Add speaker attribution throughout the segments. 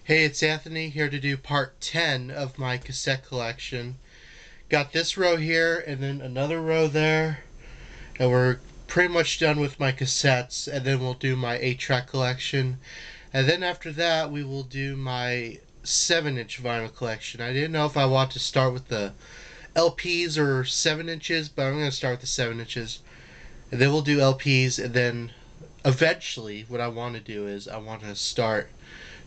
Speaker 1: Hey, it's Anthony here to do part 10 of my cassette collection. Got this row here and then another row there, and we're pretty much done with my cassettes, and then we'll do my 8-track collection. And then after that, we will do my 7-inch vinyl collection. I didn't know if I want to start with the LPs or 7 inches, but I'm going to start with the 7 inches. And then we'll do LPs, and then eventually what I want to do is I want to start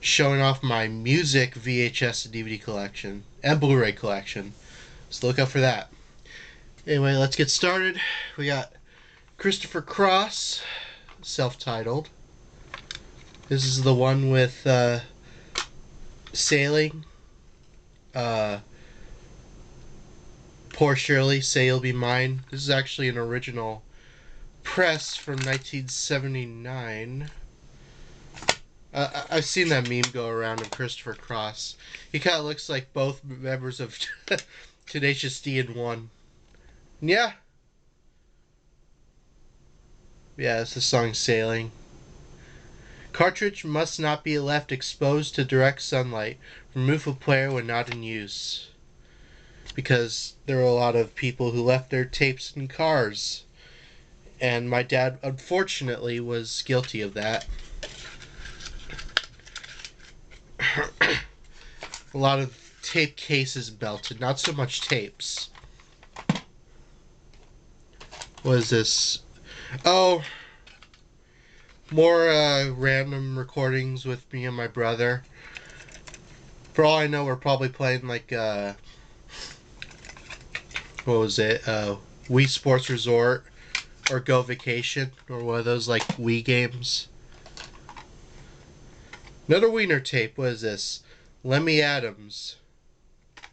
Speaker 1: showing off my music VHS and DVD collection and Blu-ray collection. So look out for that. Anyway, let's get started. We got Christopher Cross, self-titled. This is the one with Sailing. Poor Shirley, Say You'll Be Mine. This is actually an original press from 1979. I've seen that meme go around of Christopher Cross. He kind of looks like both members of Tenacious D in one. Yeah. Yeah, it's the song Sailing. Cartridge must not be left exposed to direct sunlight. Remove a player when not in use. Because there were a lot of people who left their tapes in cars. And my dad, unfortunately, was guilty of that. A lot of tape cases melted, not so much tapes. What is this? Oh, more random recordings with me and my brother. For all I know, we're probably playing like what was it? Wii Sports Resort or Go Vacation, or one of those like Wii games. Another Wiener tape. What is this? Lemmy Adams,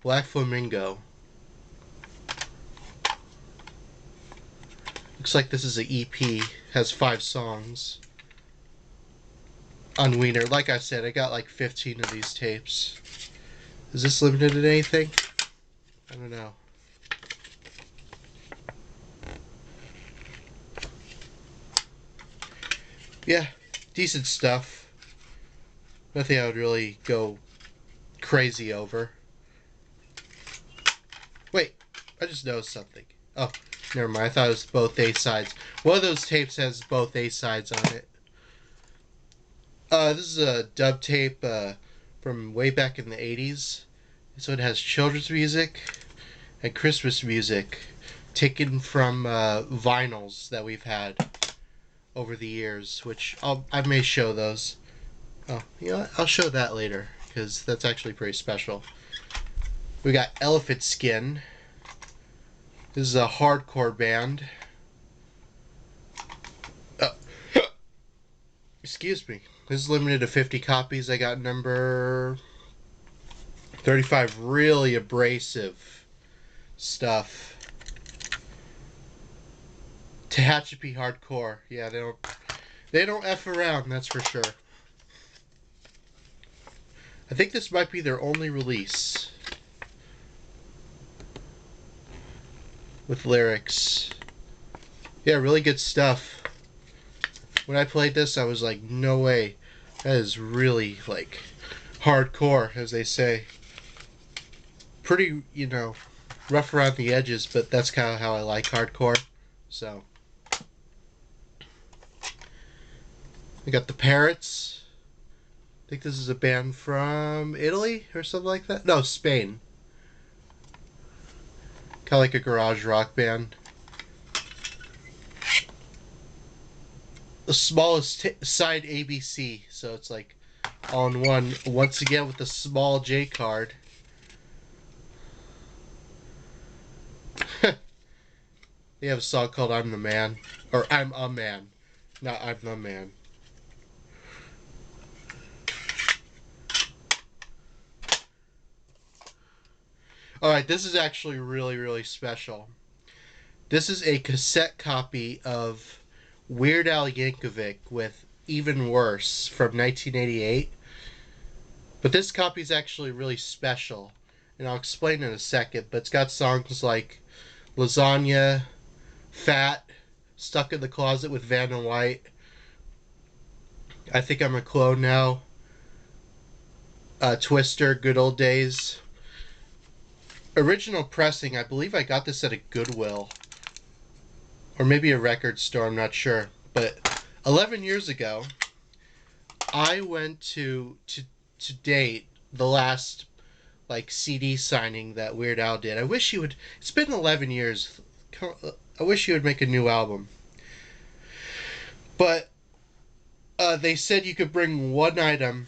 Speaker 1: Black Flamingo. Looks like this is an EP. Has 5 songs on Wiener. Like I said, I got like 15 of these tapes. Is this limited to anything? I don't know. Yeah, decent stuff. Nothing I would really go crazy over. Wait, I just noticed something. Oh, never mind. I thought it was both A sides. One of those tapes has both A sides on it. This is a dub tape from way back in the 80s. So it has children's music and Christmas music taken from vinyls that we've had over the years, which I may show those. Oh, you know what? I'll show that later, because that's actually pretty special. We got Elephant Skin. This is a hardcore band. Oh. Excuse me. This is limited to 50 copies. I got number 35. Really abrasive stuff. Tehachapi Hardcore. Yeah, they don't F around, that's for sure. I think this might be their only release with lyrics. Yeah, really good stuff. When I played this, I was like, no way. That is really, like, hardcore, as they say. Pretty, you know, rough around the edges, but that's kind of how I like hardcore. So, we got the Parrots. I think this is a band from Italy or something like that. No, Spain. Kind of like a garage rock band. The smallest side ABC, so it's like all in one. Once again with the small J card. They have a song called I'm the Man. Or I'm a Man. Not I'm the Man. Alright, this is actually really, really special. This is a cassette copy of Weird Al Yankovic with Even Worse from 1988. But this copy is actually really special, and I'll explain in a second. But it's got songs like Lasagna, Fat, Stuck in the Closet with Van and White, I Think I'm a Clone Now, Twister, Good Old Days. Original pressing, I believe I got this at a Goodwill. Or maybe a record store, I'm not sure. But 11 years ago, I went to date the last like CD signing that Weird Al did. I wish he would. It's been 11 years. I wish he would make a new album. But they said you could bring one item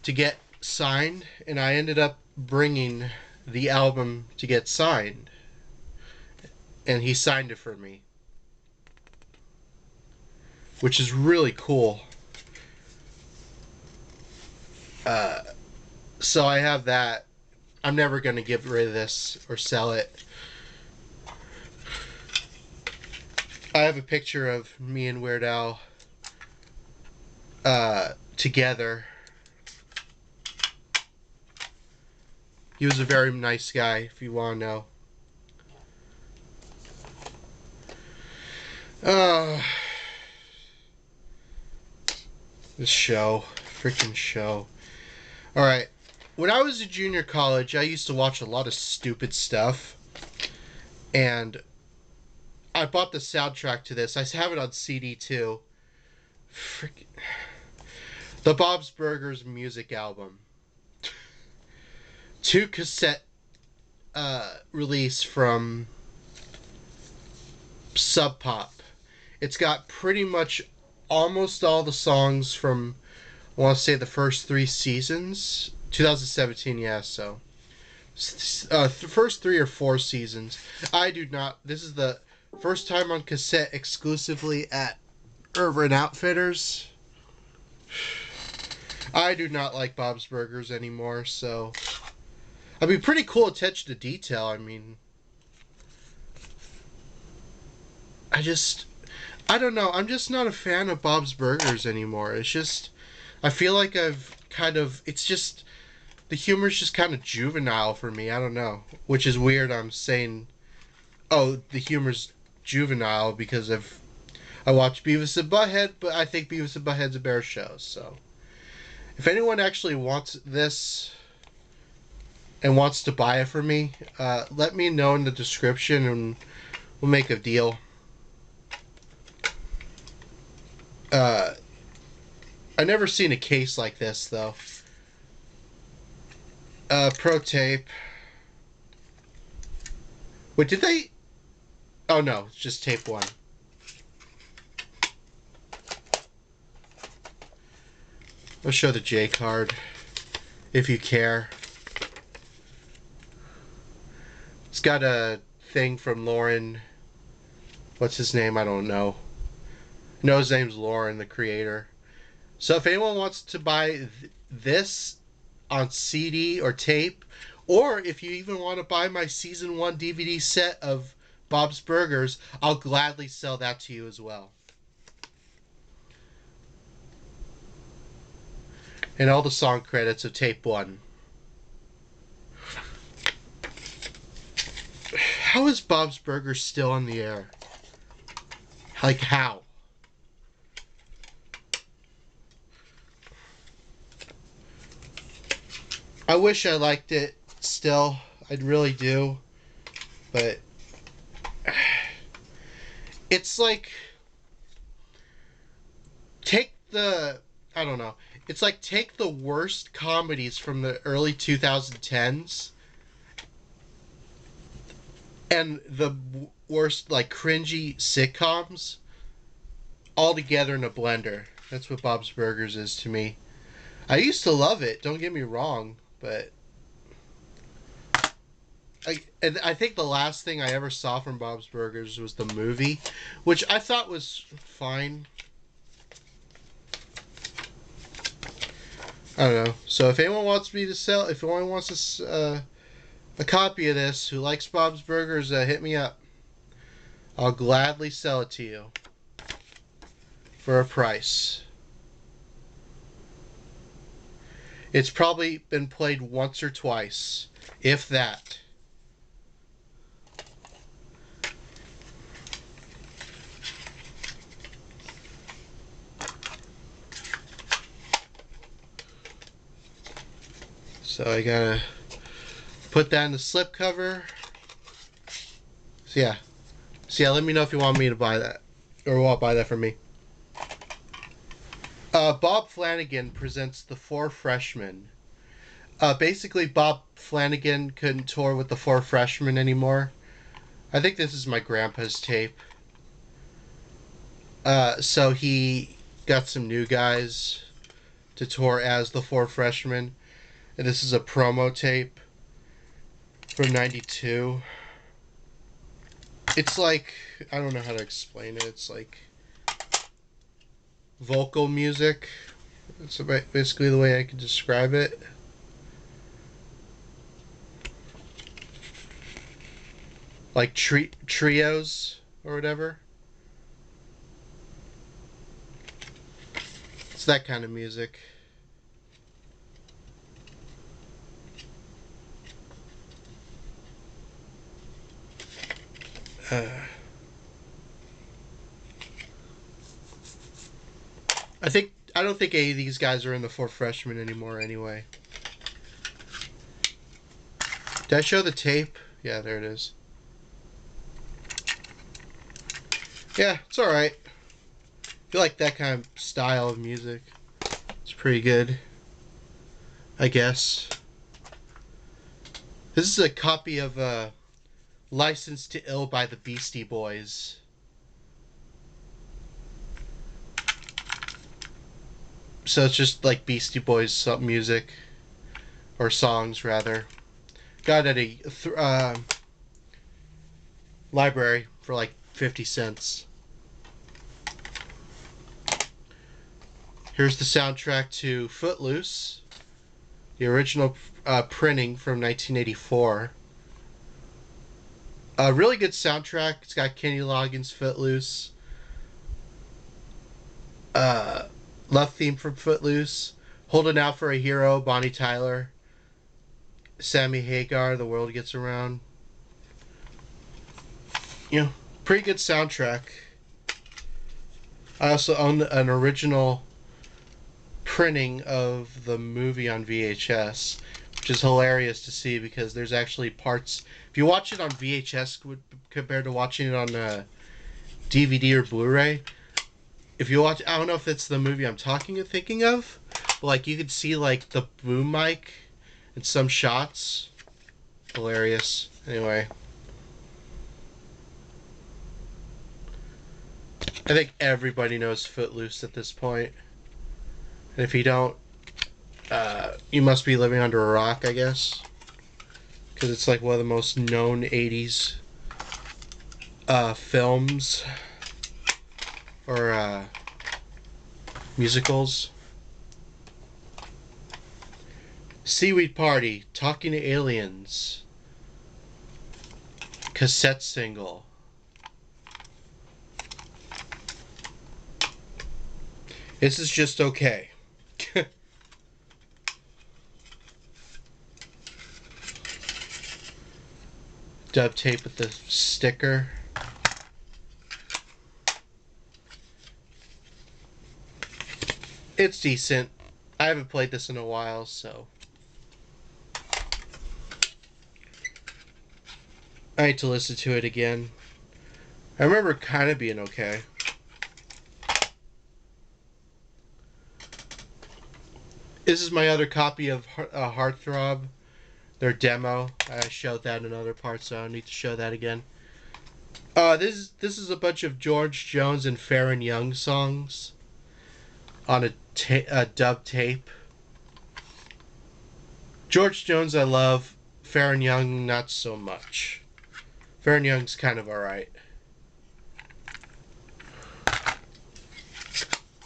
Speaker 1: to get signed, and I ended up bringing the album to get signed, and he signed it for me, which is really cool. So I have that. I'm never going to get rid of this or sell it. I have a picture of me and Weird Al together. He was a very nice guy, if you want to know. This show. Freaking show. Alright. When I was in junior college, I used to watch a lot of stupid stuff. And I bought the soundtrack to this. I have it on CD too. Freaking... The Bob's Burgers music album. 2 cassette release from Sub Pop. It's got pretty much almost all the songs from, I want to say, the first 3 seasons. 2017, yeah, so. The first 3 or 4 seasons. I do not. This is the first time on cassette exclusively at Urban Outfitters. I do not like Bob's Burgers anymore, so. I mean, pretty cool attention to detail. I mean, I don't know. I'm just not a fan of Bob's Burgers anymore. It's just, I feel like it's just, the humor's just kind of juvenile for me. I don't know. Which is weird. I'm saying, oh, the humor's juvenile because I watch Beavis and Butthead, but I think Beavis and Butthead's a better show. So, if anyone actually wants this and wants to buy it for me, let me know in the description and we'll make a deal. I never seen a case like this though. Pro tape. Wait, did they? Oh no, it's just tape 1. I'll show the J card if you care. It's got a thing from Lauren. What's his name? I don't know. No, his name's Lauren, the creator. So if anyone wants to buy this on CD or tape, or if you even want to buy my season 1 DVD set of Bob's Burgers, I'll gladly sell that to you as well. And all the song credits of tape 1. How is Bob's Burgers still on the air? Like, how? I wish I liked it still. I really do. But it's like, I don't know. It's like take the worst comedies from the early 2010s and the worst, like, cringy sitcoms all together in a blender. That's what Bob's Burgers is to me. I used to love it, don't get me wrong, but I think the last thing I ever saw from Bob's Burgers was the movie, which I thought was fine. I don't know. So if anyone wants me to sell, if anyone wants a copy of this who likes Bob's Burgers, hit me up. I'll gladly sell it to you for a price. It's probably been played once or twice, if that. So I gotta put that in the slip cover. So yeah. Let me know if you want me to buy that. Or want to buy that for me. Bob Flanagan presents The Four Freshmen. Basically, Bob Flanagan couldn't tour with the Four Freshmen anymore. I think this is my grandpa's tape. So he got some new guys to tour as the Four Freshmen. And this is a promo tape from '92. It's like, I don't know how to explain it. It's like vocal music. It's basically the way I can describe it. Like trios or whatever. It's that kind of music. I don't think any of these guys are in the Four Freshmen anymore anyway. Did I show the tape? Yeah, there it is. Yeah, it's alright. If you like that kind of style of music, it's pretty good, I guess. This is a copy of Licensed to Ill by the Beastie Boys. So it's just like Beastie Boys music, or songs rather. Got it at a library for like 50 cents. Here's the soundtrack to Footloose, the original printing from 1984. A really good soundtrack. It's got Kenny Loggins' Footloose. Love theme from Footloose. Holding Out for a Hero, Bonnie Tyler. Sammy Hagar, The World Gets Around. You know, pretty good soundtrack. I also own an original printing of the movie on VHS, which is hilarious to see because there's actually parts. If you watch it on VHS compared to watching it on DVD or Blu-ray, if you watch, I don't know if it's the movie I'm thinking of, but like you could see like the boom mic in some shots. Hilarious. Anyway, I think everybody knows Footloose at this point. And if you don't, you must be living under a rock, I guess. Because it's like one of the most known 80s films or musicals. Seaweed Party, Talking to Aliens. Cassette single. This is just okay. Dub tape with the sticker. It's decent. I haven't played this in a while, so I need to listen to it again. I remember kind of being okay. This is my other copy of Heartthrob, their demo. I showed that in other parts, so I don't need to show that again. This is a bunch of George Jones and Farron Young songs on a dub tape. George Jones I love, Farron Young not so much. Farron Young's kind of alright.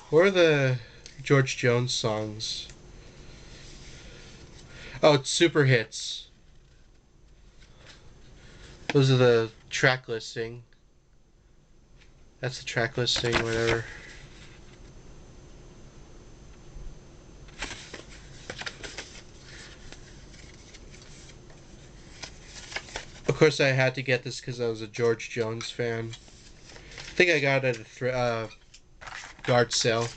Speaker 1: What are the George Jones songs? Oh, it's Super Hits. Those are the track listing. That's the track listing, whatever. Of course, I had to get this because I was a George Jones fan. I think I got it at a yard sale.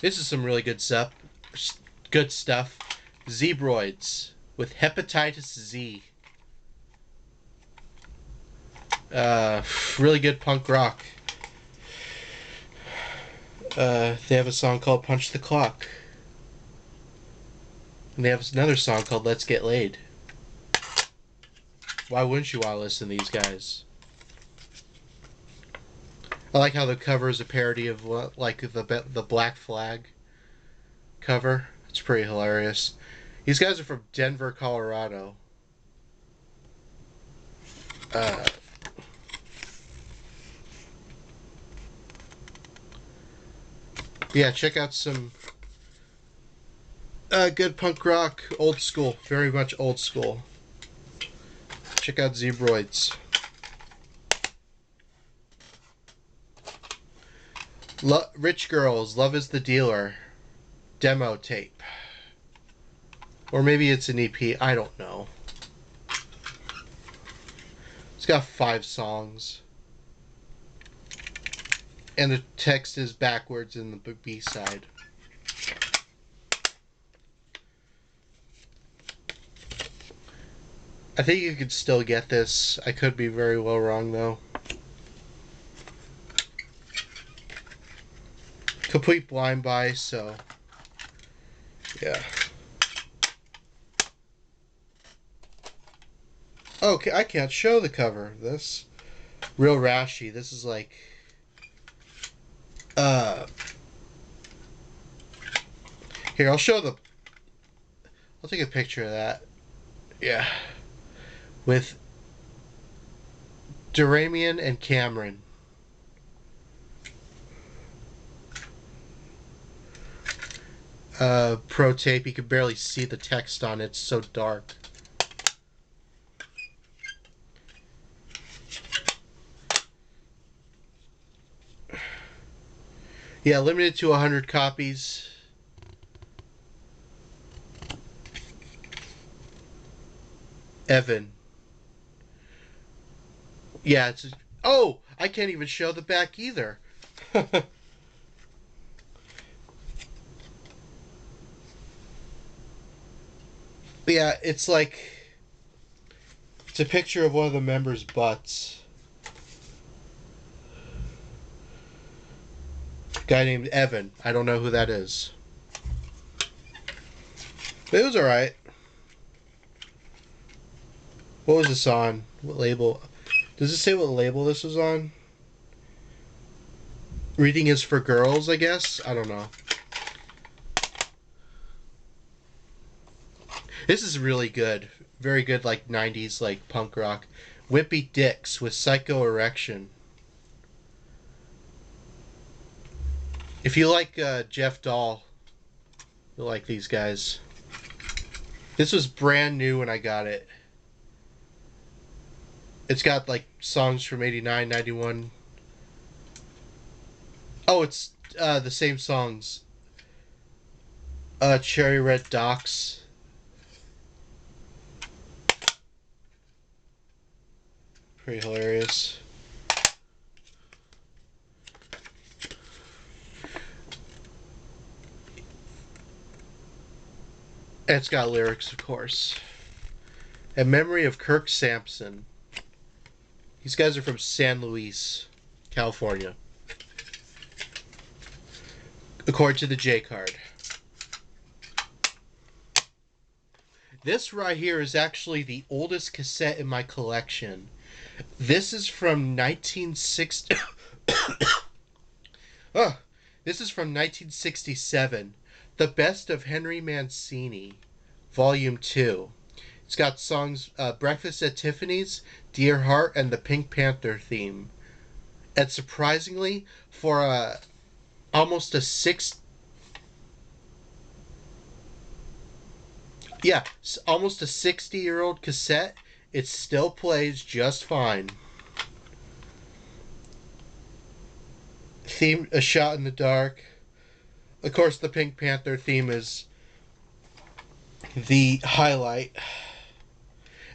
Speaker 1: This is some really good stuff. Good stuff. Zebroids with hepatitis Z. Really good punk rock. They have a song called Punch the Clock. And they have another song called Let's Get Laid. Why wouldn't you want to listen to these guys? I like how the cover is a parody of like the Black Flag cover. It's pretty hilarious. These guys are from Denver, Colorado. Yeah, check out some good punk rock, old school, very much old school. Check out Zebroids. Rich Girls, Love is the Dealer. Demo tape. Or maybe it's an EP, I don't know. It's got 5 songs. And the text is backwards in the B-side. I think you could still get this. I could be very well wrong, though. Complete blind buy, so... yeah. Okay, I can't show the cover of this. Real rashy. This is like... Here, I'll show the... I'll take a picture of that. Yeah. With Duramian and Cameron. Pro tape, you can barely see the text on it, it's so dark. Yeah, limited to 100 copies. Evan. Yeah, it's... oh! I can't even show the back either. Yeah, it's like... it's a picture of one of the members' butts. A guy named Evan. I don't know who that is. But it was alright. What was this on? What label? Does it say what label this was on? Reading is for Girls, I guess? I don't know. This is really good. Very good, like, 90s, like, punk rock. Wimpy Dicks with Psycho Erection. If you like Jeff Dahl, you'll like these guys. This was brand new when I got it. It's got, like, songs from 89, 91. Oh, it's the same songs. Cherry Red Docks. Pretty hilarious. And it's got lyrics, of course. A Memory of Kirk Sampson. These guys are from San Luis, California. According to the J card. This right here is actually the oldest cassette in my collection. This is from 1960. This is from 1967. The Best of Henry Mancini, Volume 2. It's got songs Breakfast at Tiffany's, Dear Heart, and the Pink Panther theme. And surprisingly, for almost a almost a 60-year-old cassette, it still plays just fine. Theme, A Shot in the Dark. Of course, the Pink Panther theme is the highlight.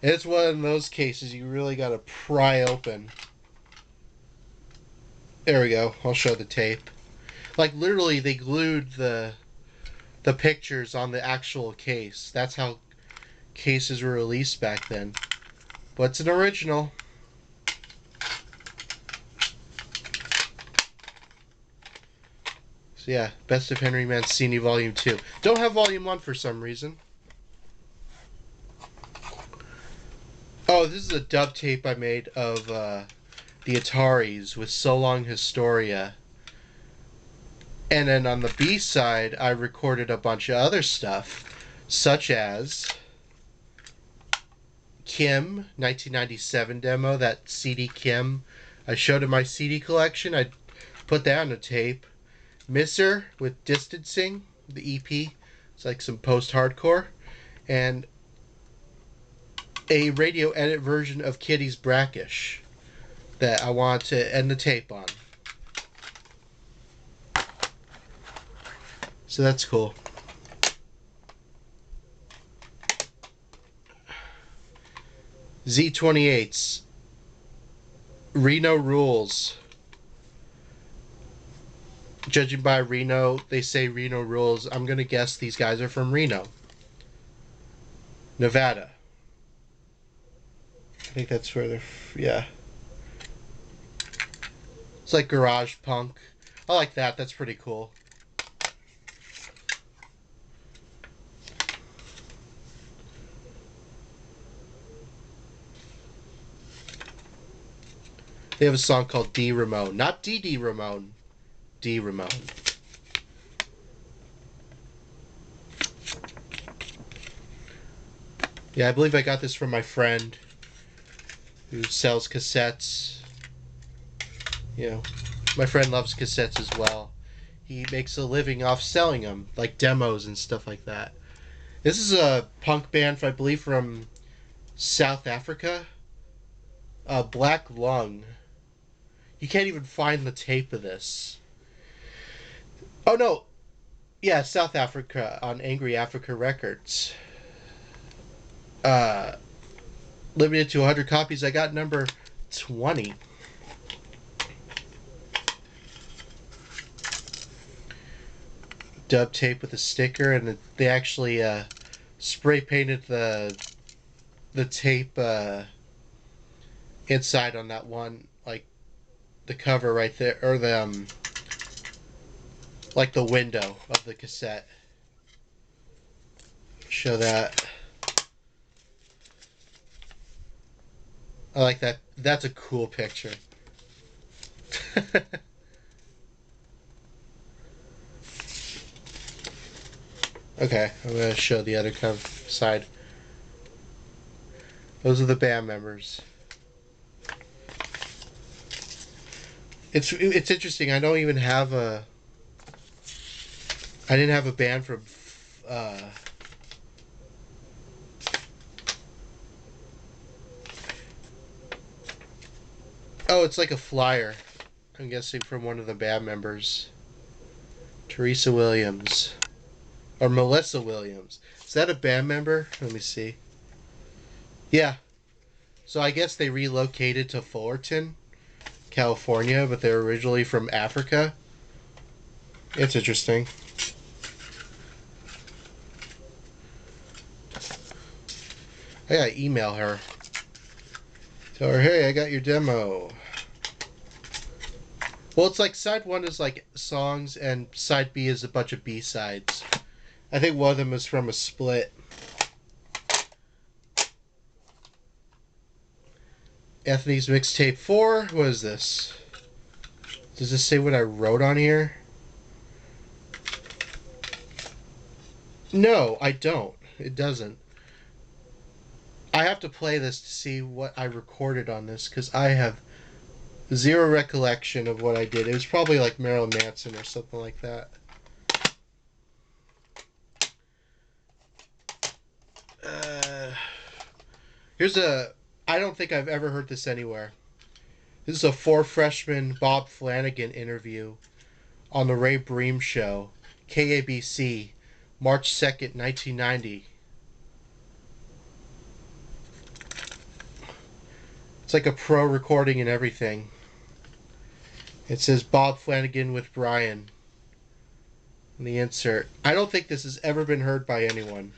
Speaker 1: And it's one of those cases you really gotta pry open. There we go. I'll show the tape. Like literally, they glued the pictures on the actual case. That's how cases were released back then. But it's an original. So yeah, Best of Henry Mancini Volume 2. Don't have Volume 1 for some reason. Oh, this is a dub tape I made of the Ataris with So Long Historia. And then on the B side, I recorded a bunch of other stuff, such as Kim 1997 demo, that CD Kim I showed in my CD collection. I put that on a tape. Misser with Distancing, the EP. It's like some post-hardcore. And a radio edit version of Kitty's Brackish that I want to end the tape on. So that's cool. Z28's Reno Rules. Judging by Reno, they say Reno Rules. I'm going to guess these guys are from Reno, Nevada. I think that's where they're... yeah. It's like garage punk. I like that. That's pretty cool. They have a song called D. Ramone. Not D.D. Ramone. D. Ramone. Yeah, I believe I got this from my friend who sells cassettes. You know, my friend loves cassettes as well. He makes a living off selling them, like demos and stuff like that. This is a punk band, I believe, from South Africa. Black Lung. You can't even find the tape of this. Oh no, yeah, South Africa on Angry Africa Records. Limited to 100 copies. I got number 20. Dub tape with a sticker, and they actually spray painted the tape inside on that one, like the cover right there, or the like the window of the cassette. Show that. I like that. That's a cool picture. Okay, I'm going to show the other side. Those are the band members. It's interesting. I don't even have a... I didn't have a band from... Oh, it's like a flyer. I'm guessing from one of the band members. Teresa Williams. Or Melissa Williams. Is that a band member? Let me see. Yeah. So I guess they relocated to Fullerton, California, but they're originally from Africa. It's interesting. I gotta email her. Tell her, hey, I got your demo. Well, it's like side one is like songs, and side B is a bunch of B-sides. I think one of them is from a split. Anthony's Mixtape 4. What is this? Does this say what I wrote on here? No, I don't. It doesn't. I have to play this to see what I recorded on this, because I have zero recollection of what I did. It was probably like Marilyn Manson or something like that. Here's a... I don't think I've ever heard this anywhere. This is a Four Freshman Bob Flanagan interview on the Ray Bream Show, KABC, March 2nd, 1990. It's like a pro recording and everything. It says Bob Flanagan with Brian. And the insert. I don't think this has ever been heard by anyone.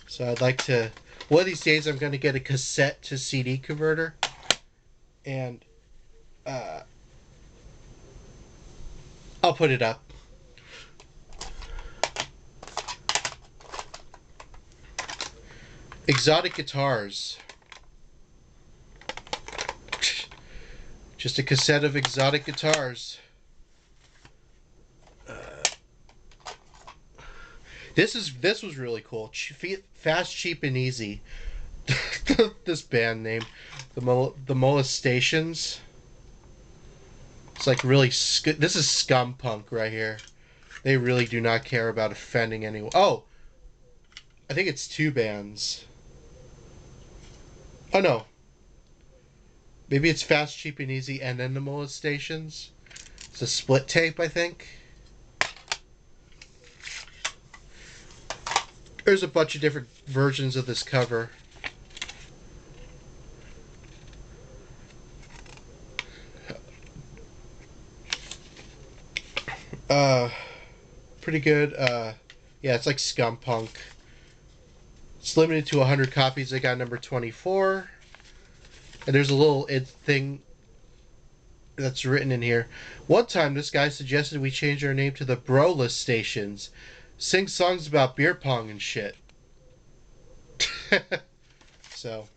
Speaker 1: So I'd like to... One of these days I'm going to get a cassette to CD converter. And I'll put it up. Exotic guitars. Just a cassette of exotic guitars. This was really cool. Fast, Cheap, and Easy. This band name, the Molestations. It's like really. This is scum punk right here. They really do not care about offending anyone. Oh, I think it's two bands. Oh no. Maybe it's Fast, Cheap, and Easy and then the Molestations. It's a split tape, I think. There's a bunch of different versions of this cover. Pretty good. Yeah, it's like scum punk. It's limited to 100 copies. I got number 24. And there's a little thing that's written in here. One time, this guy suggested we change our name to the Broless Stations. Sing songs about beer pong and shit. So,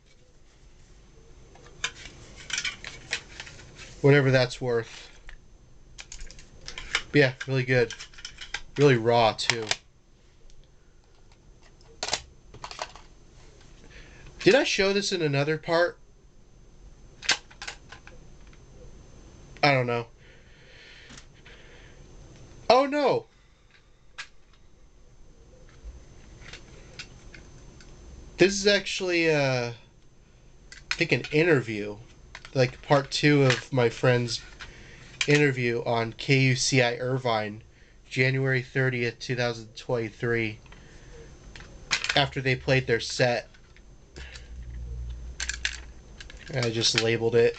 Speaker 1: whatever that's worth. But yeah, really good. Really raw, too. Did I show this in another part? I don't know. Oh, no. This is actually, I think, an interview. Like, part 2 of my friend's interview on KUCI Irvine, January 30th, 2023. After they played their set. I just labeled it.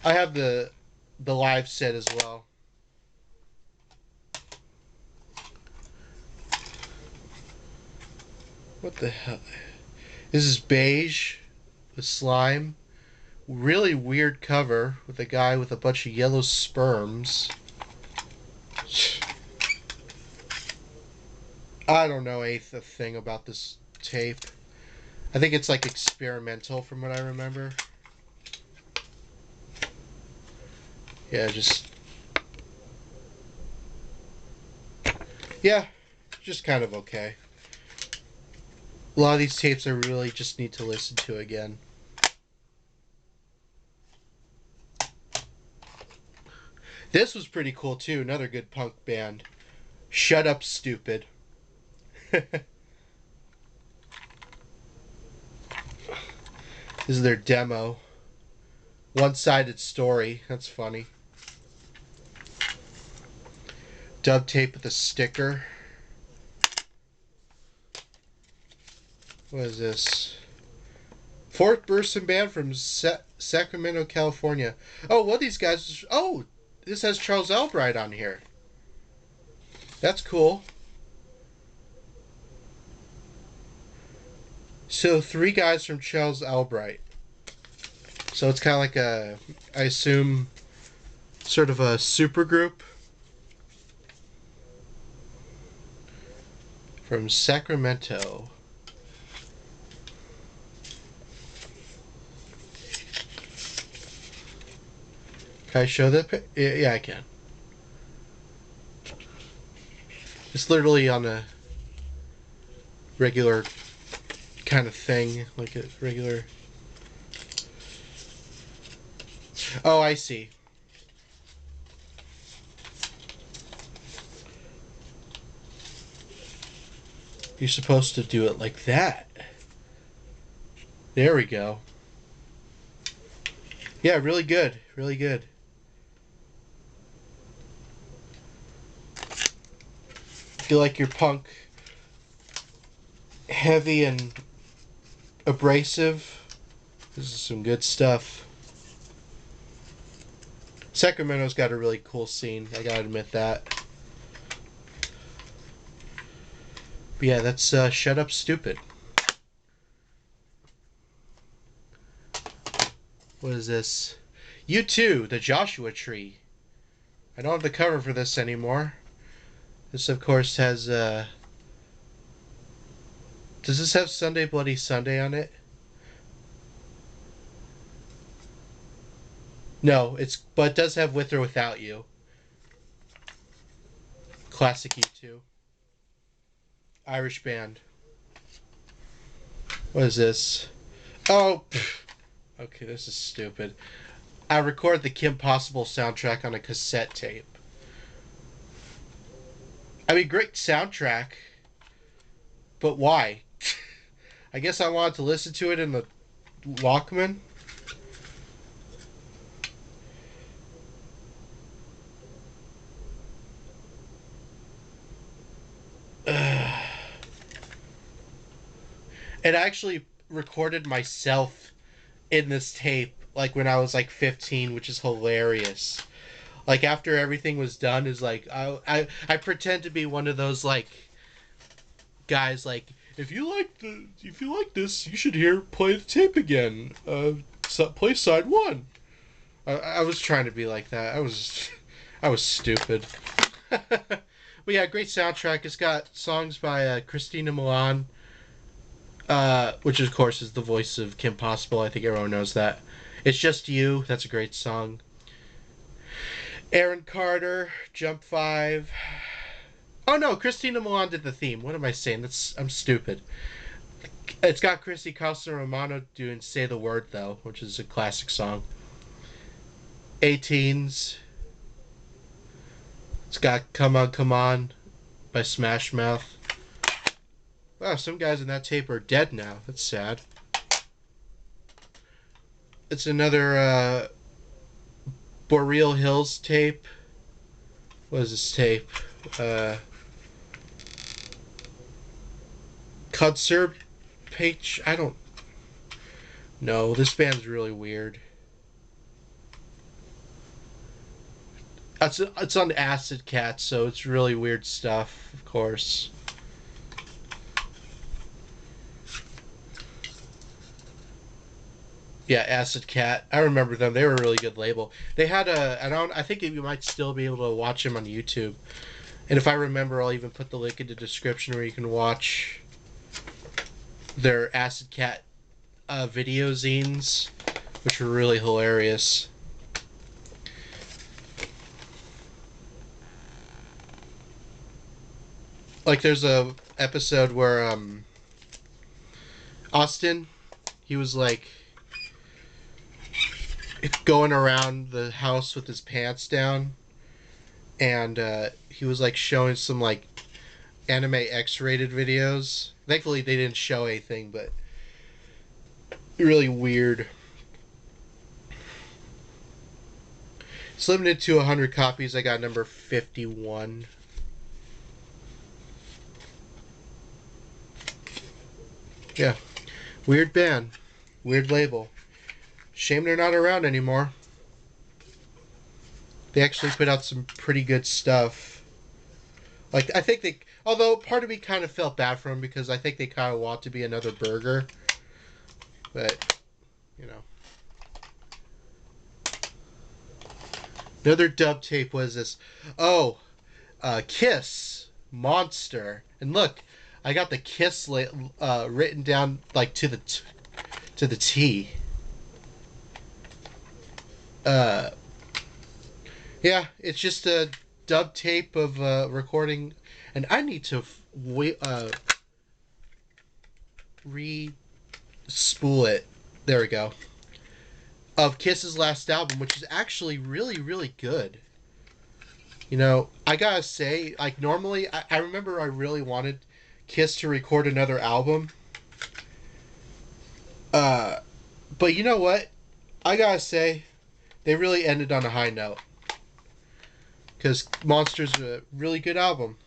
Speaker 1: I have the live set as well. What the hell? This is beige with slime. Really weird cover with a guy with a bunch of yellow sperms. I don't know a thing about this tape. I think it's like experimental from what I remember. Yeah, just kind of okay. A lot of these tapes I really just need to listen to again. This was pretty cool too. Another good punk band. Shut Up Stupid. This is their demo. One-sided story. That's funny. Dub tape with a sticker. What is this? Fourth person band from Sacramento, California. Oh, what these guys... Oh, this has Charles Albright on here. That's cool. So, 3 guys from Charles Albright. So it's kind of like a, I assume, sort of a super group. From Sacramento. Can I show that? Yeah, I can. It's literally on a regular kind of thing, like a regular... Oh, I see. You're supposed to do it like that. There we go. Yeah, really good. Really good. If you like your punk heavy and abrasive, this is some good stuff. Sacramento's got a really cool scene, I gotta admit that. But yeah, that's Shut Up Stupid. What is this? U2, The Joshua Tree. I don't have the cover for this anymore. This, of course, has. Does this have Sunday Bloody Sunday on it? No, but it does have With or Without You. Classic U2. Irish band. What is this? Oh, pff. Okay, this is stupid. I record the Kim Possible soundtrack on a cassette tape. I mean, great soundtrack, but why? I guess I wanted to listen to it in the Walkman. It actually recorded myself in this tape, like when I was like 15, which is hilarious. Like after everything was done, is like I pretend to be one of those like guys like if you like this, you should play the tape again. Play side one. I was trying to be like that. I was stupid. But yeah, great soundtrack. It's got songs by Christina Milian, which of course is the voice of Kim Possible. I think everyone knows that. It's Just You. That's a great song. Aaron Carter, Jump 5. Oh no, Christina Milian did the theme. What am I saying? I'm stupid. It's got Chrissy Costa Romano doing Say the Word though, which is a classic song. 18s. It's got Come On Come On by Smash Mouth. Wow, some guys in that tape are dead now. That's sad. It's another Boreal Hills tape. What is this tape? Concert page. I don't know. This band's really weird. It's on Acid Cat, so it's really weird stuff, of course. Yeah, Acid Cat. I remember them. They were a really good label. They had I think you might still be able to watch them on YouTube. And if I remember, I'll even put the link in the description where you can watch their Acid Cat video zines, which were really hilarious. Like there's a episode where Austin, he was like going around the house with his pants down, and he was like showing some like anime X-rated videos. Thankfully they didn't show anything, but really weird. It's limited to 100 copies. I got number 51. Yeah. Weird band. Weird label. Shame they're not around anymore. They actually put out some pretty good stuff. Like, I think they... Although, part of me kind of felt bad for them because I think they kind of want to be another Burger. But, you know. Another dub tape was this. Oh, Kiss. Monster. And look, I got the Kiss written down, like, to the T. Yeah, it's just a dub tape of recording, and I need to re-spool it. There we go. Of Kiss's last album, which is actually really, really good. You know, I gotta say, like normally, I remember I really wanted Kiss to record another album. But you know what? I gotta say, they really ended on a high note. Because Monster's a really good album.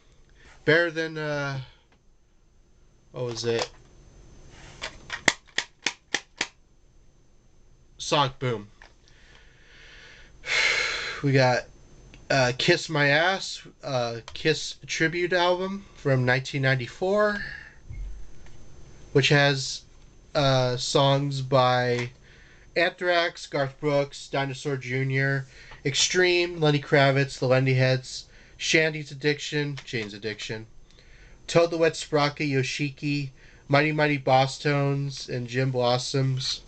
Speaker 1: Better than, what was it? Sonic Boom. We got Kiss My Ass, Kiss tribute album from 1994, which has songs by Anthrax, Garth Brooks, Dinosaur Jr., Extreme, Lenny Kravitz, The Lenny Heads, Shandy's Addiction, Jane's Addiction, Toad the Wet Sprocket, Yoshiki, Mighty Mighty Boss Tones, and Jim Blossoms.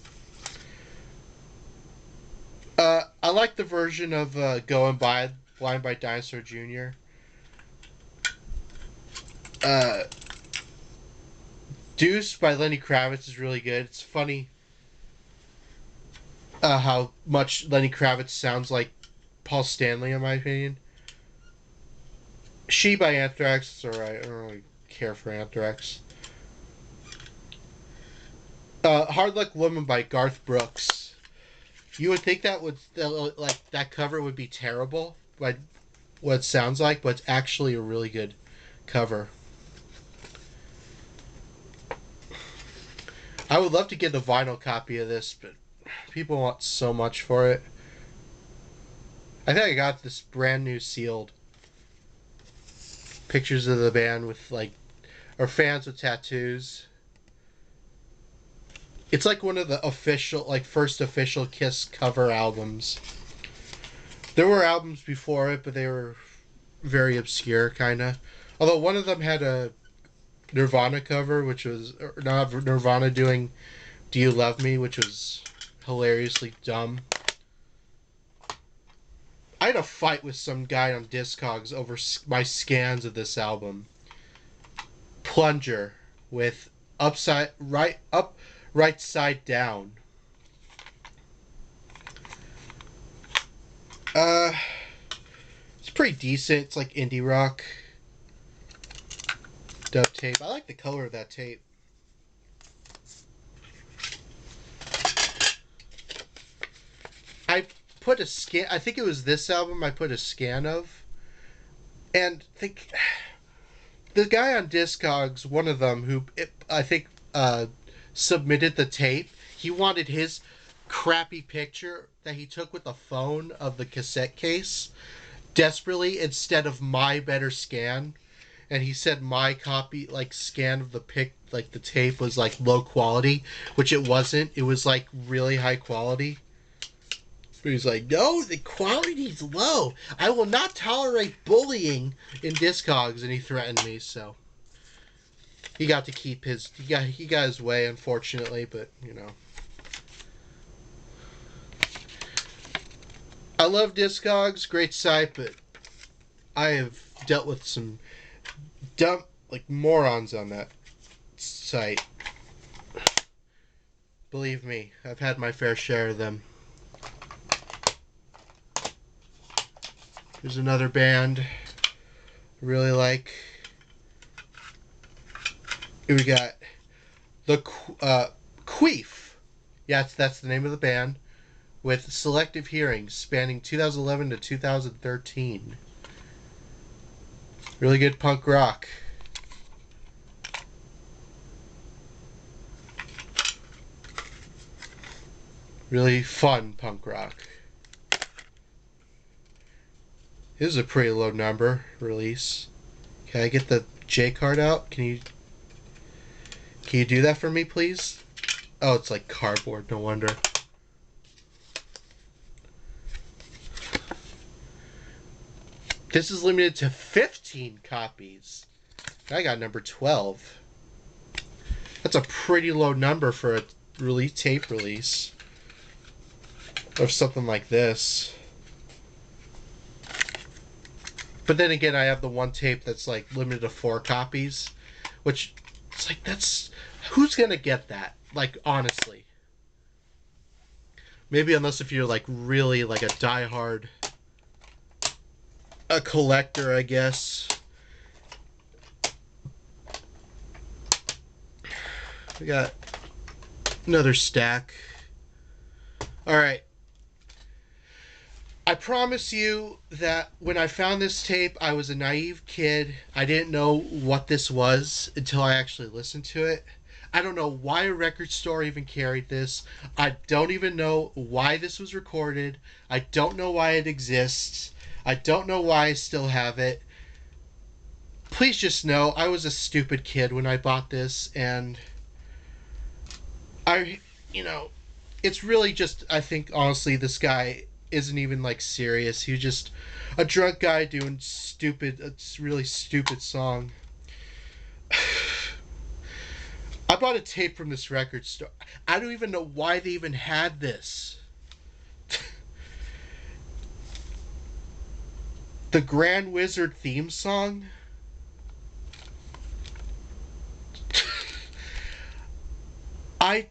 Speaker 1: I like the version of Going Blind by Dinosaur Jr. Uh, Deuce by Lenny Kravitz is really good. It's funny how much Lenny Kravitz sounds like Paul Stanley, in my opinion. She by Anthrax is alright. I don't really care for Anthrax. Hard Luck Woman by Garth Brooks. You would think that would like that cover would be terrible, but what it sounds like, but it's actually a really good cover. I would love to get a vinyl copy of this, but people want so much for it. I think I got this brand new sealed. Pictures of the band with like, or fans with tattoos. It's like one of the official, like first official Kiss cover albums. There were albums before it, but they were very obscure, kind of. Although one of them had a Nirvana cover, which was not Nirvana doing "Do You Love Me," which was hilariously dumb. I had a fight with some guy on Discogs over my scans of this album. Plunger with right side down. It's pretty decent. It's like indie rock. Dub tape. I like the color of that tape. I put a scan. I think it was this album I put a scan of, and think the guy on Discogs, one of them who I think submitted the tape. He wanted his crappy picture that he took with the phone of the cassette case desperately instead of my better scan. And he said my copy, like, scan of the the tape was, like, low quality, which it wasn't. It was, like, really high quality. But he's like, no, the quality's low. I will not tolerate bullying in Discogs. And he threatened me, so he got to keep his, he got his way, unfortunately, but, you know. I love Discogs, great site, but I have dealt with some dumb, like, morons on that site. Believe me, I've had my fair share of them. There's another band I really like. Here we got the Queef. Yeah, that's the name of the band. With Selective Hearings, spanning 2011 to 2013. Really good punk rock. Really fun punk rock. This is a pretty low number release. Can I get the J card out? Can you do that for me, please? Oh, it's like cardboard, no wonder. This is limited to 15 copies. I got number 12. That's a pretty low number for a tape release. Or something like this. But then again, I have the one tape that's like limited to 4 copies. Which, it's like, who's gonna get that? Like, honestly. Maybe unless if you're like really like a diehard a collector, I guess. We got another stack. Alright. I promise you that when I found this tape, I was a naive kid. I didn't know what this was until I actually listened to it. I don't know why a record store even carried this. I don't even know why this was recorded. I don't know why it exists. I don't know why I still have it. Please just know I was a stupid kid when I bought this, and I, you know, it's really just, I think, honestly, this guy isn't even like serious. He's just a drunk guy doing stupid, a really stupid song. I bought a tape from this record store. I don't even know why they even had this. The Grand Wizard theme song. I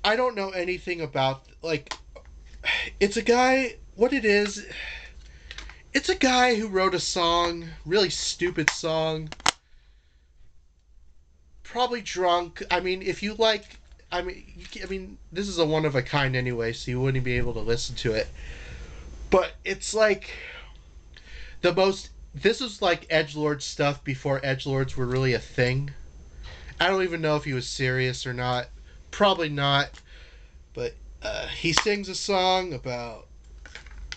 Speaker 1: I don't know anything about, like, it's a guy, what it is, it's a guy who wrote a song, really stupid song, probably drunk. I mean, if you like, I mean, this is a one of a kind anyway, so you wouldn't be able to listen to it. But it's like the most. This is like edgelord stuff before edgelords were really a thing. I don't even know if he was serious or not. Probably not. But he sings a song about,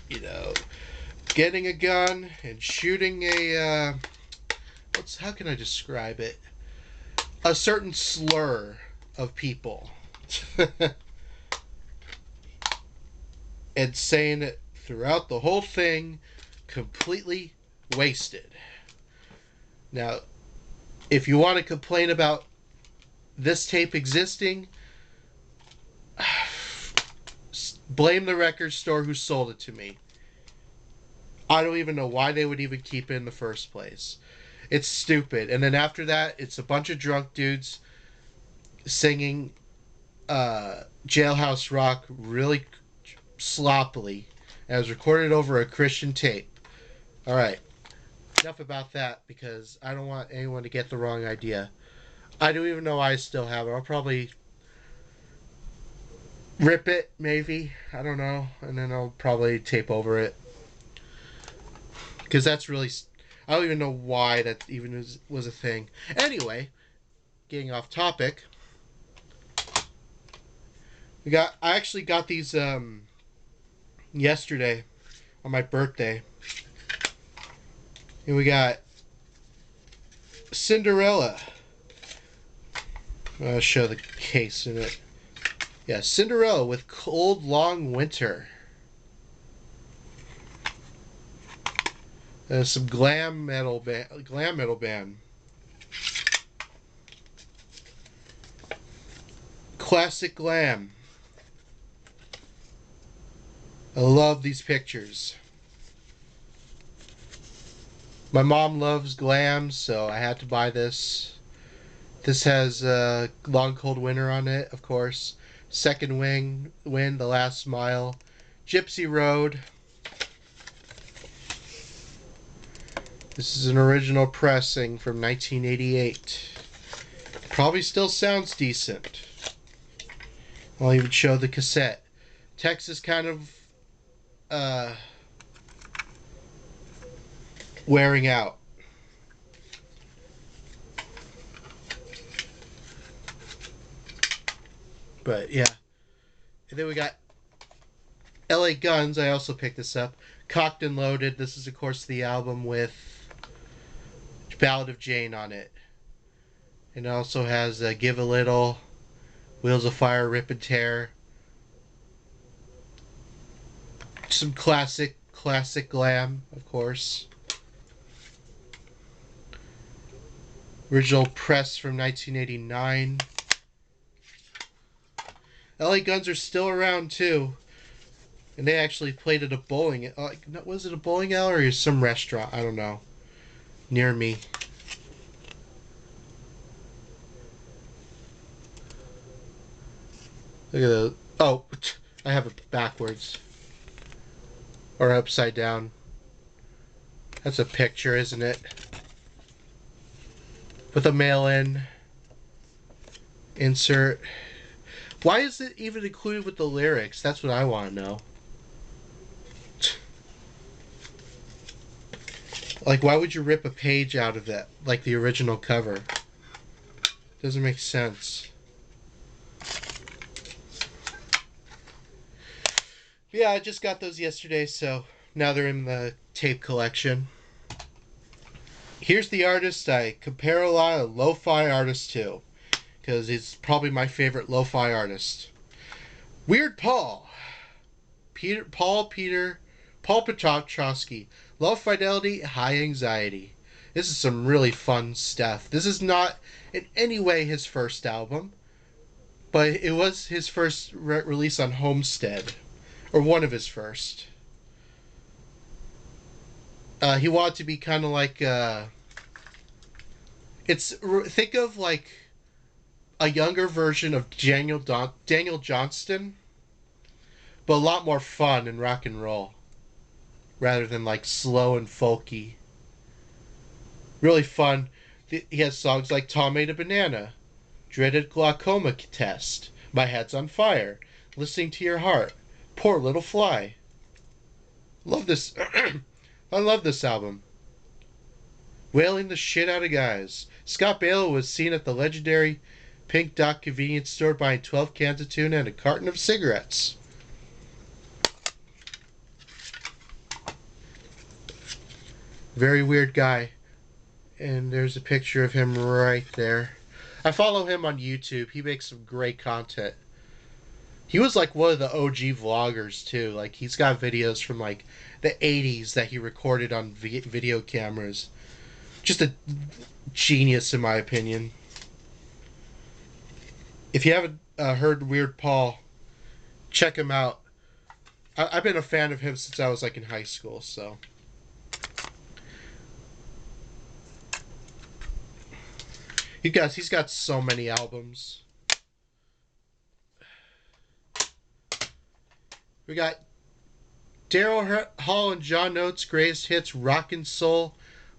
Speaker 1: you know, getting a gun and shooting a how can I describe it? A certain slur of people. And saying it throughout the whole thing, completely wasted. Now, if you want to complain about this tape existing, blame the record store who sold it to me. I don't even know why they would even keep it in the first place. It's stupid. And then after that, it's a bunch of drunk dudes singing Jailhouse Rock really sloppily. And it was recorded over a Christian tape. Alright, enough about that because I don't want anyone to get the wrong idea. I don't even know why I still have it. I'll probably rip it, maybe. I don't know. And then I'll probably tape over it. Because that's really... I don't even know why that even was a thing. Anyway, getting off topic. I actually got these yesterday on my birthday. And we got Cinderella. I'll show the case in it. Yeah, Cinderella with Cold Long Winter. Some glam metal band. Classic glam. I love these pictures. My mom loves glam, so I had to buy this. This has Long Cold Winter on it, of course. Second Wind, The Last Smile. Gypsy Road. This is an original pressing from 1988. Probably still sounds decent. I'll even show the cassette. Text is kind of wearing out. But yeah. And then we got LA Guns. I also picked this up. Cocked and Loaded. This is, of course, the album with Ballad of Jane on it. And it also has Give a Little, Wheels of Fire, Rip and Tear. Some classic glam, of course. Original press from 1989. LA Guns are still around too. And they actually played at a bowling... was it a bowling alley or some restaurant? I don't know. Near me. Look at the... Oh, I have it backwards. Or upside down. That's a picture, isn't it? With a mail-in. Insert. Why is it even included with the lyrics? That's what I want to know. Like, why would you rip a page out of that? Like the original cover. Doesn't make sense. Yeah, I just got those yesterday, so Now they're in the tape collection. Here's the artist I compare a lot of lo-fi artists to, because he's probably my favorite lo-fi artist. Weird Paul. Paul Petrovsky. Low fidelity, high anxiety. This is some really fun stuff. This is not in any way his first album, but it was his first release on Homestead, or one of his first. He wanted to be kind of like think of like a younger version of Daniel Johnston, but a lot more fun and rock and roll, rather than like slow and folky. Really fun. He has songs like Tom Ate a Banana, Dreaded Glaucoma Test, My Head's on Fire, Listening to Your Heart, Poor Little Fly. Love this. I love this album. Wailing the shit out of guys. Scott Baio was seen at the legendary Pink Dot convenience store buying 12 cans of tuna and a carton of cigarettes. Very weird guy. And there's a picture of him right there. I follow him on YouTube. He makes some great content. He was like one of the OG vloggers too. Like he's got videos from like the 80s that he recorded on video cameras. Just a genius in my opinion. If you haven't heard Weird Paul, check him out. I've been a fan of him since I was like in high school, so. He's got so many albums. We got Daryl Hall and John Oates' Greatest Hits Rockin' Soul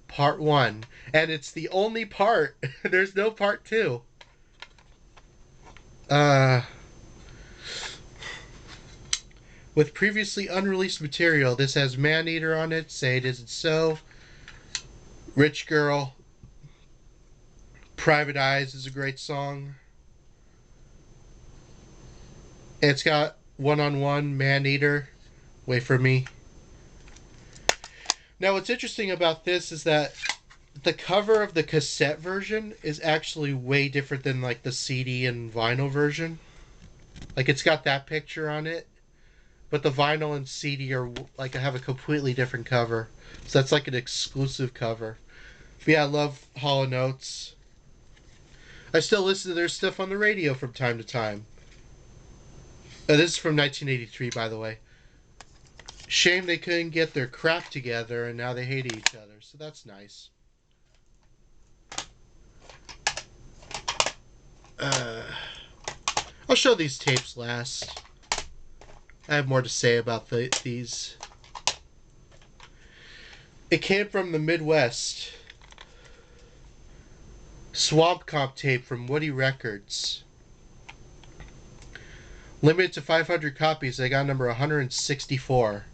Speaker 1: Part 1. And it's the only part. There's no Part 2. With previously unreleased material, this has Maneater on it, Say It Isn't So, Rich Girl, Private Eyes is a great song. It's got One-on-One, Maneater, Wait For Me. Now what's interesting about this is that the cover of the cassette version is actually way different than like the CD and vinyl version. Like it's got that picture on it, but the vinyl and CD are like have a completely different cover. So that's like an exclusive cover. But yeah, I love Hall & Oates. I still listen to their stuff on the radio from time to time. This is from 1983, by the way. Shame they couldn't get their crap together and now they hate each other. So that's nice. I'll show these tapes last. I have more to say about these. It came from the Midwest. Swamp Comp tape from Woody Records. Limited to 500 copies. They got number 164.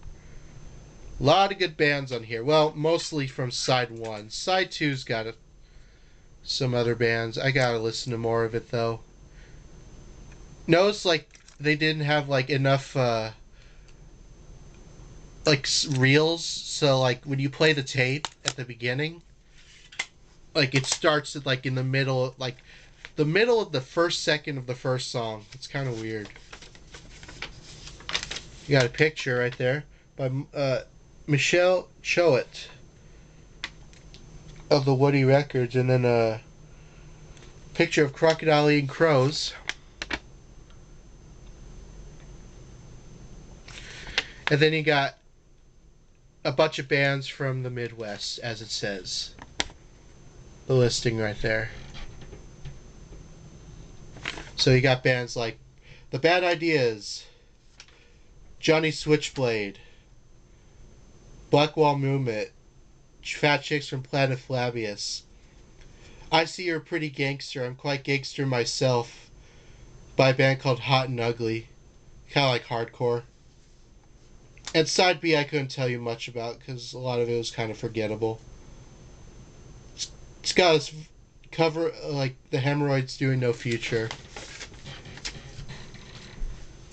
Speaker 1: A lot of good bands on here. Well, mostly from side 1. Side 2's got some other bands. I gotta listen to more of it though. Notice like they didn't have like enough like reels, so like when you play the tape at the beginning, like it starts at like in the middle, like the middle of the first second of the first song. It's kind of weird. You got a picture right there by Michelle Choate of the Woody Records, and then a picture of Crocodile eating crows. And then you got a bunch of bands from the Midwest, as it says. The listing right there. So you got bands like The Bad Ideas, Johnny Switchblade, Black Wall Movement, Fat Chicks from Planet Flabius, I See You're a Pretty Gangster, I'm Quite Gangster Myself, by a band called Hot and Ugly, kind of like hardcore. And side B I couldn't tell you much about because a lot of it was kind of forgettable. It's got this cover like The Hemorrhoids Doing No Future.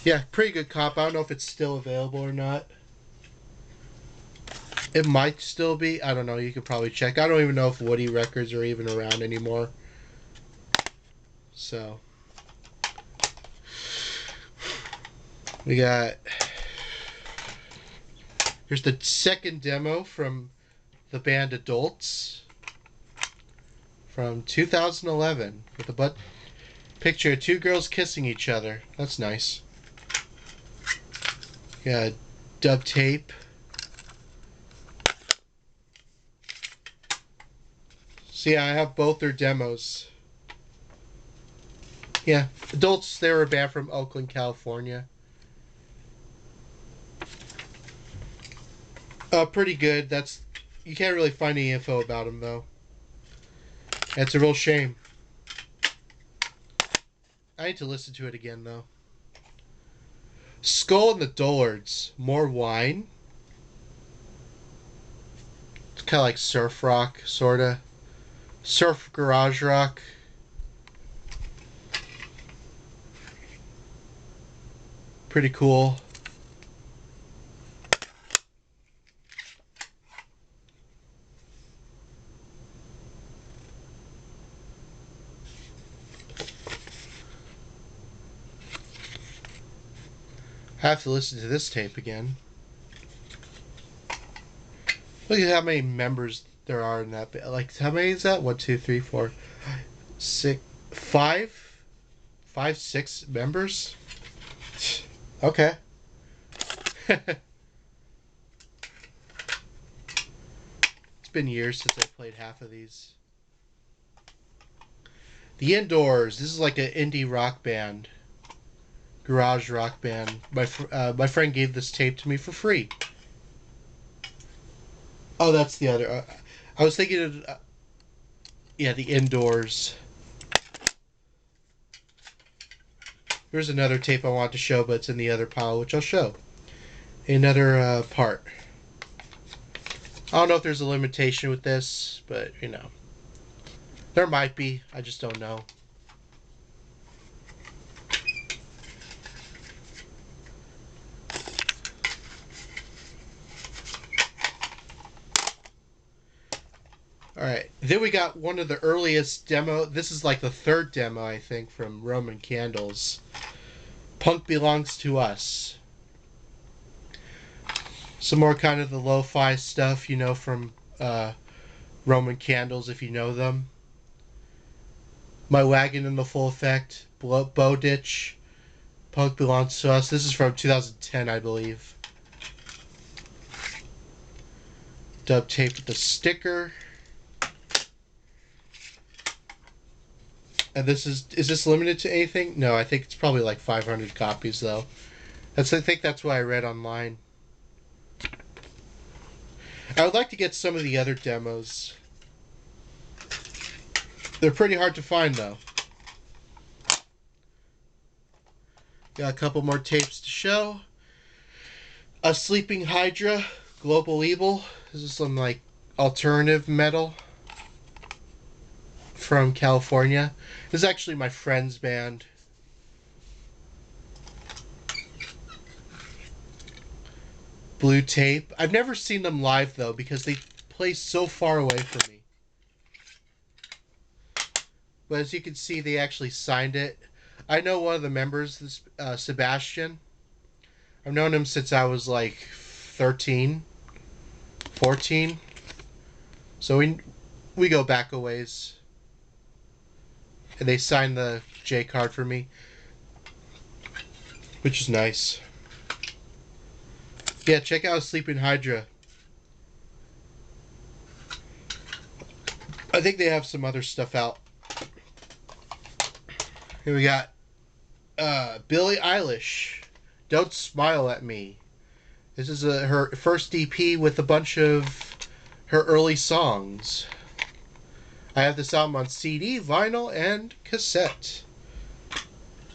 Speaker 1: Yeah, pretty good comp. I don't know if it's still available or not. It might still be. I don't know. You could probably check. I don't even know if Woody Records are even around anymore. So we got. Here's the second demo from the band Adults from 2011 with a picture of two girls kissing each other. That's nice. Got dub tape. So yeah, I have both their demos. Yeah, Adults, they were a band from Oakland, California. Pretty good. You can't really find any info about them though. It's a real shame. I need to listen to it again though. Skull and the Dullards, More Wine. It's kind of like surf rock, sorta. Surf garage rock. Pretty cool. I have to listen to this tape again. Look at how many members there are in that band. Like, how many is that? 1, 2, 3, 4, 6, 5? 5, 6 members? Okay. It's been years since I played half of these. The Indoors. This is like an indie rock band. Garage rock band. My friend gave this tape to me for free. Oh, that's the other. I was thinking of, yeah, the Indoors. There's another tape I want to show, but it's in the other pile, which I'll show. Another part. I don't know if there's a limitation with this, but, you know. There might be. I just don't know. Alright, then we got one of the earliest demo. This is like the third demo, I think, from Roman Candles. Punk Belongs to Us. Some more kind of the lo-fi stuff, you know, from Roman Candles, if you know them. My Wagon in the Full Effect. Bow Ditch. Punk Belongs to Us. This is from 2010, I believe. Dub tape with the sticker. And is this limited to anything? No, I think it's probably like 500 copies though. I think that's what I read online. I would like to get some of the other demos. They're pretty hard to find though. Got a couple more tapes to show. A Sleeping Hydra, Global Evil. This is some like alternative metal from California. This is actually my friend's band. Blue tape. I've never seen them live though because they play so far away from me. But as you can see, they actually signed it. I know one of the members, Sebastian. I've known him since I was like 13, 14. So we go back a ways. And they signed the J card for me, which is nice. Yeah, check out Sleeping Hydra. I think they have some other stuff out. Here we got Billie Eilish, Don't Smile at Me. This is her first EP with a bunch of her early songs. I have this album on CD, vinyl, and cassette.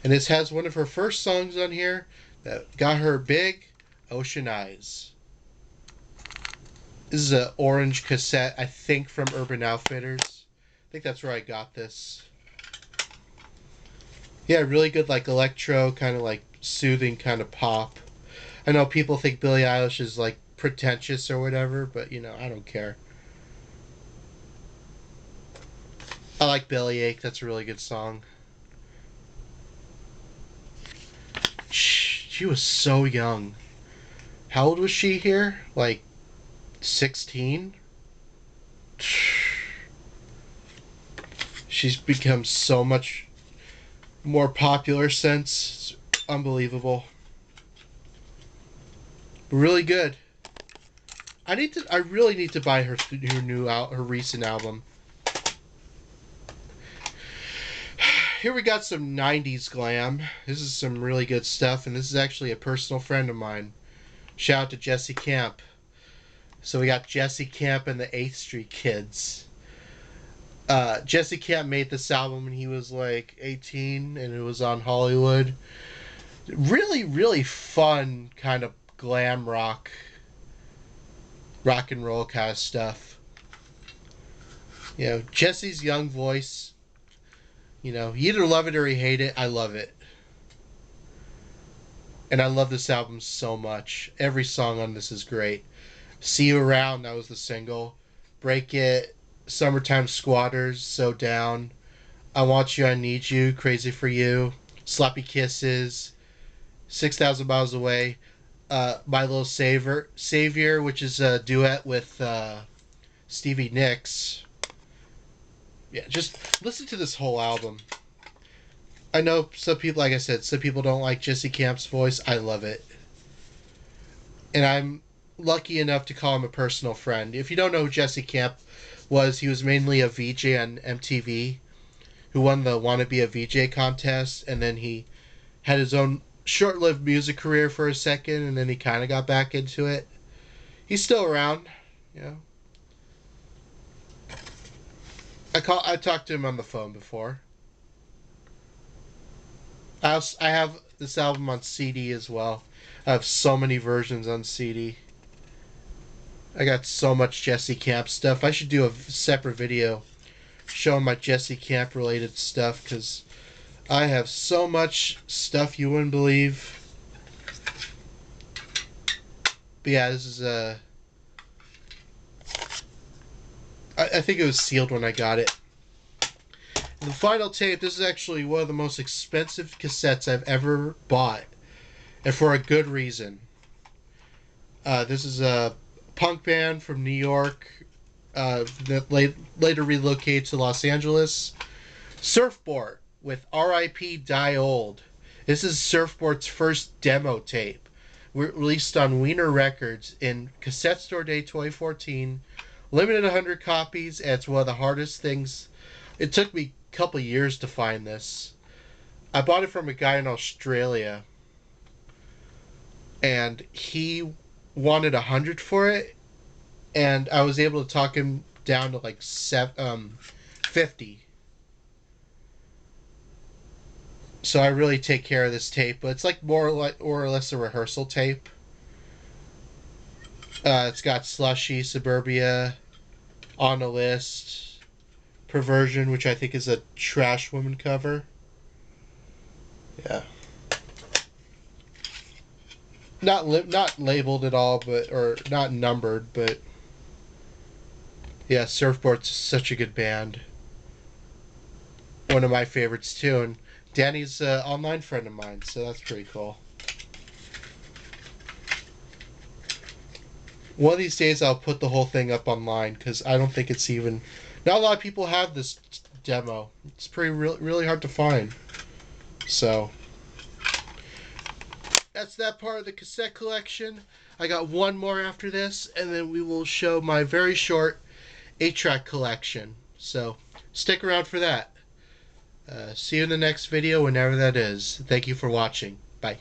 Speaker 1: And this has one of her first songs on here that got her big, Ocean Eyes. This is an orange cassette, I think, from Urban Outfitters. I think that's where I got this. Yeah, really good, like, electro, kind of like soothing kind of pop. I know people think Billie Eilish is like pretentious or whatever, but you know, I don't care. I like Bellyache. That's a really good song. She was so young. How old was she here? Like 16? She's become so much more popular since. It's unbelievable. Really good. I really need to buy her her recent album. Here we got some 90s glam. This is some really good stuff, and this is actually a personal friend of mine. Shout out to Jesse Camp. So we got Jesse Camp and the 8th Street Kids. Jesse Camp made this album when he was like 18, and it was on Hollywood. Really, really fun kind of glam rock and roll kind of stuff. You know, Jesse's young voice. You know, you either love it or you hate it. I love it. And I love this album so much. Every song on this is great. See You Around, that was the single. Break It, Summertime Squatters, So Down. I Want You, I Need You, Crazy for You. Sloppy Kisses, 6,000 Miles Away. My Little Savior, which is a duet with Stevie Nicks. Yeah, just listen to this whole album. I know some people, like I said, some people don't like Jesse Camp's voice. I love it. And I'm lucky enough to call him a personal friend. If you don't know who Jesse Camp was, he was mainly a VJ on MTV who won the Wanna Be a VJ contest, and then he had his own short-lived music career for a second, and then he kind of got back into it. He's still around, you know. I talked to him on the phone before. I have this album on CD as well. I have so many versions on CD. I got so much Jesse Camp stuff. I should do a separate video showing my Jesse Camp related stuff, because I have so much stuff you wouldn't believe. But yeah, this is I think it was sealed when I got it. The final tape, this is actually one of the most expensive cassettes I've ever bought, and for a good reason. This is a punk band from New York that later relocated to Los Angeles. Surfboard with R.I.P. Die Old. This is Surfboard's first demo tape, released on Wiener Records in Cassette Store Day 2014. Limited 100 copies, and it's one of the hardest things. It took me a couple years to find this. I bought it from a guy in Australia, and he wanted 100 for it, and I was able to talk him down to like 50. So I really take care of this tape, but it's like more or less a rehearsal tape. It's got Slushy, Suburbia, On a List, Perversion, which I think is a Trash Woman cover. Yeah. Not labeled at all, but, or not numbered, but yeah, Surfboard's such a good band. One of my favorites too, and Danny's an online friend of mine, so that's pretty cool. One of these days I'll put the whole thing up online, because I don't think it's even... Not a lot of people have this demo. It's really hard to find. So, that's that part of the cassette collection. I got one more after this, and then we will show my very short 8-track collection. So, stick around for that. See you in the next video, whenever that is. Thank you for watching. Bye.